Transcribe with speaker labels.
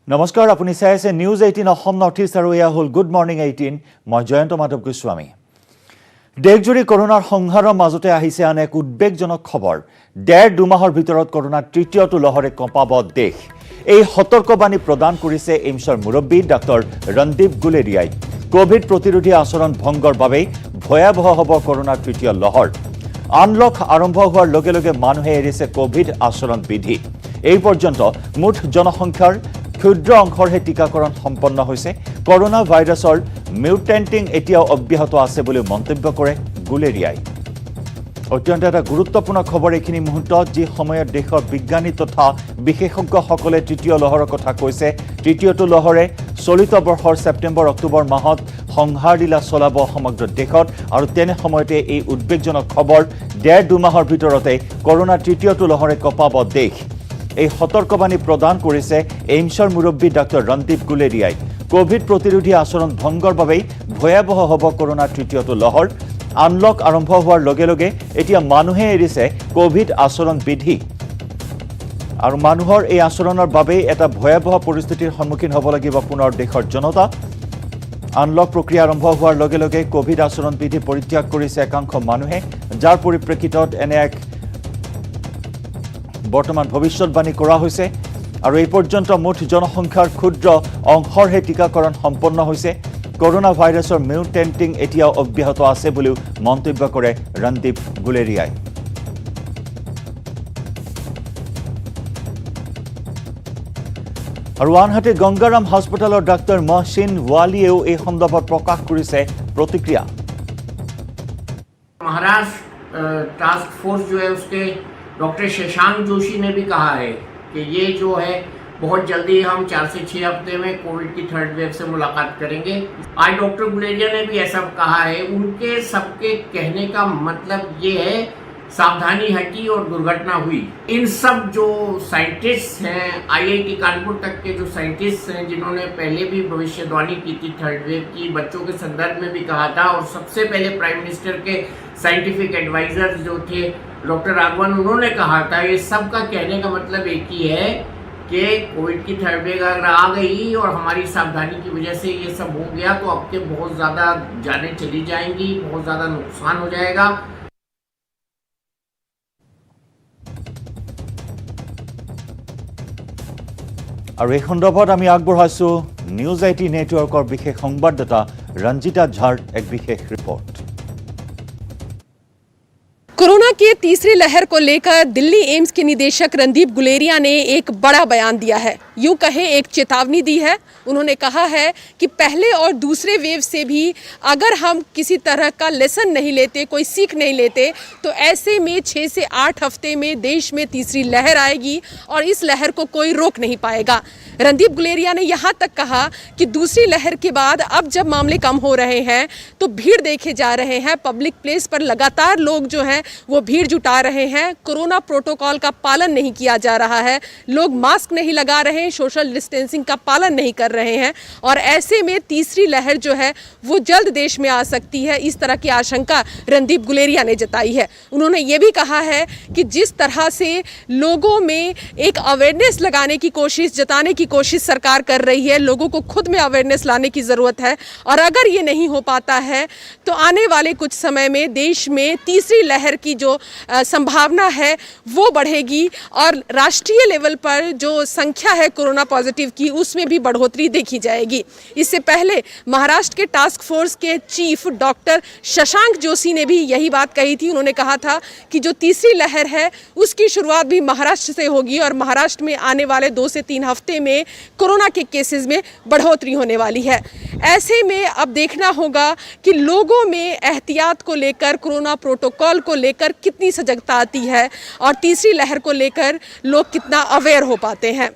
Speaker 1: নমস্কাৰ, আপুনি চাই আছে নিউজ 18 অসম নৰ্থ ইষ্ট আৰু এয়া হ'ল গুড মৰ্নিং 18। মই জয়ন্ত মাধৱ গোস্বামী। দেশজুৰি কৰোনাৰ সংহাৰৰ মাজতে আহিছে আন এক উদ্বেগজনক খবৰ। দুমাহৰ ভিতৰত কৰোনাৰ তৃতীয়টো লহৰে কঁপাব দেশ। এই সতৰ্কবাণী প্ৰদান কৰিছে এইমছৰ মুৰব্বী ডাক্তৰ ৰন্দীপ গুলেৰিয়াই। কোভিড প্ৰতিৰোধী আচৰণ ভংগৰ বাবেই ভয়াৱহ হ'ব কৰোনাৰ তৃতীয় লহৰ। আনলক আৰম্ভ হোৱাৰ লগে লগে মানুহে এৰিছে কোভিড আচৰণ বিধি। এই পৰ্যন্ত মুঠ জনসংখ্যাৰ ক্ষুদ্ৰ অংশৰহে টিকাকৰণ সম্পন্ন হৈছে। কৰোনা ভাইৰাছৰ মিউটেণ্টিং এতিয়াও অব্যাহত আছে বুলি মন্তব্য কৰে গুলেৰিয়াই। অত্যন্ত এটা গুৰুত্বপূৰ্ণ খবৰ এইখিনি মুহূৰ্তত, যি সময়ত দেশৰ বিজ্ঞানী তথা বিশেষজ্ঞসকলে তৃতীয় লহৰৰ কথা কৈছে। তৃতীয়টো লহৰে চলিত বৰ্ষৰ ছেপ্টেম্বৰ অক্টোবৰ মাহত সংহাৰ লীলা চলাব সমগ্ৰ দেশত, আৰু তেনে সময়তে এই উদ্বেগজনক খবৰ, দুমাহৰ ভিতৰতে কৰোনাৰ তৃতীয়টো লহৰে কঁপাব দেশ। এই সতৰ্কবাণী প্ৰদান কৰিছে এইমছৰ মুৰব্বী ডাক্তৰ ৰন্দীপ গুলেৰিয়াই। কোভিড প্ৰতিৰোধী আচৰণ ভংগৰ বাবেই ভয়াৱহ হ'ব কৰোনাৰ তৃতীয়টো লহৰ। আনলক আৰম্ভ হোৱাৰ লগে লগে এতিয়া মানুহে এৰিছে কোভিড আচৰণ বিধি, আৰু মানুহৰ এই আচৰণৰ বাবেই এটা ভয়াৱহ পৰিস্থিতিৰ সন্মুখীন হ'ব লাগিব পুনৰ দেশৰ জনতা। আনলক প্ৰক্ৰিয়া আৰম্ভ হোৱাৰ লগে লগে কোভিড আচৰণ বিধি পৰিত্যাগ কৰিছে একাংশ মানুহে, যাৰ পৰিপ্ৰেক্ষিতত এনে এক বৰ্তমান ভৱিষ্যতবাণী কৰা হৈছে। আৰু এই পৰ্যন্ত মুঠ জনসংখ্যাৰ ক্ষুদ্ৰ অংশৰহে টিকাকৰণ সম্পন্ন হৈছে। কৰোনা ভাইৰাছৰ মিউটেণ্টিং এতিয়াও অব্যাহত আছে বুলিও মন্তব্য কৰে ৰন্দীপ গুলেৰিয়াই। আৰু আনহাতে গংগাৰাম হাস্পতালৰ ডাক্তৰ মহচিন ৱালিয়েও এই সন্দৰ্ভত প্ৰকাশ কৰিছে প্ৰতিক্ৰিয়া।
Speaker 2: महाराष्ट्र टास्क फोर्स जो है उसके डॉक्टर शशांक जोशी ने भी कहा है कि ये जो है बहुत जल्दी हम 4 से 6 हफ्ते में कोविड की थर्ड वेव से मुलाकात करेंगे। आज डॉक्टर गुलेरिया ने भी ऐसा कहा है। उनके सबके कहने का मतलब ये है, सावधानी हटी और दुर्घटना हुई। इन सब जो साइंटिस्ट हैं, IIT कानपुर तक के जो साइंटिस्ट हैं, जिन्होंने पहले भी भविष्यवाणी की थी थर्ड वेव की, बच्चों के संदर्भ में भी कहा था, और सबसे पहले प्राइम मिनिस्टर के साइंटिफिक एडवाइजर जो थे डॉक्टर राघवन, उन्होंने कहा था। ये सब का कहने का मतलब एक ही है कि कोविड की थर्ड वेव अगर आ गई और हमारी सावधानी की वजह से ये सब हो गया, तो अब के बहुत ज़्यादा जानें चली जाएंगी, बहुत ज़्यादा नुकसान हो जाएगा।
Speaker 1: আৰু এই সন্দৰ্ভত আমি আগবঢ়াইছোঁ নিউজ 18 নেটৱৰ্কৰ বিশেষ সংবাদদাতা ৰঞ্জিতা ঝাৰ এক বিশেষ ৰিপৰ্ট।
Speaker 3: कोरोना के तीसरी लहर को लेकर दिल्ली एम्स के निदेशक रणदीप गुलेरिया ने एक बड़ा बयान दिया है, यूं कहे एक चेतावनी दी है। उन्होंने कहा है कि पहले और दूसरे वेव से भी अगर हम किसी तरह का लेसन नहीं लेते, कोई सीख नहीं लेते, तो ऐसे में 6 से 8 हफ्ते में देश में तीसरी लहर आएगी और इस लहर को कोई रोक नहीं पाएगा। रणदीप गुलेरिया ने यहाँ तक कहा कि दूसरी लहर के बाद अब जब मामले कम हो रहे हैं तो भीड़ देखे जा रहे हैं, पब्लिक प्लेस पर लगातार लोग जो हैं वो भीड़ जुटा रहे हैं, कोरोना प्रोटोकॉल का पालन नहीं किया जा रहा है, लोग मास्क नहीं लगा रहे हैं, सोशल डिस्टेंसिंग का पालन नहीं कर रहे हैं, और ऐसे में तीसरी लहर जो है वो जल्द देश में आ सकती है। इस तरह की आशंका रणदीप गुलेरिया ने जताई है। उन्होंने ये भी कहा है कि जिस तरह से लोगों में एक अवेयरनेस लगाने की कोशिश, जताने की कोशिश सरकार कर रही है, लोगों को खुद में अवेयरनेस लाने की ज़रूरत है, और अगर ये नहीं हो पाता है तो आने वाले कुछ समय में देश में तीसरी लहर की जो संभावना है वो बढ़ेगी, और राष्ट्रीय लेवल पर जो संख्या है कोरोना पॉजिटिव की उसमें भी बढ़ोतरी देखी जाएगी। इससे पहले महाराष्ट्र के टास्क फोर्स के चीफ डॉक्टर शशांक जोशी ने भी यही बात कही थी। उन्होंने कहा था कि जो तीसरी लहर है उसकी शुरुआत भी महाराष्ट्र से होगी, और महाराष्ट्र में आने वाले 2 से 3 हफ्ते में कोरोना के केसेस में बढ़ोतरी होने वाली है। ऐसे में अब देखना होगा कि लोगों में एहतियात को लेकर, कोरोना प्रोटोकॉल को लेकर कितनी सजगता आती है, और तीसरी लहर को लेकर लोग कितना अवेयर हो पाते हैं।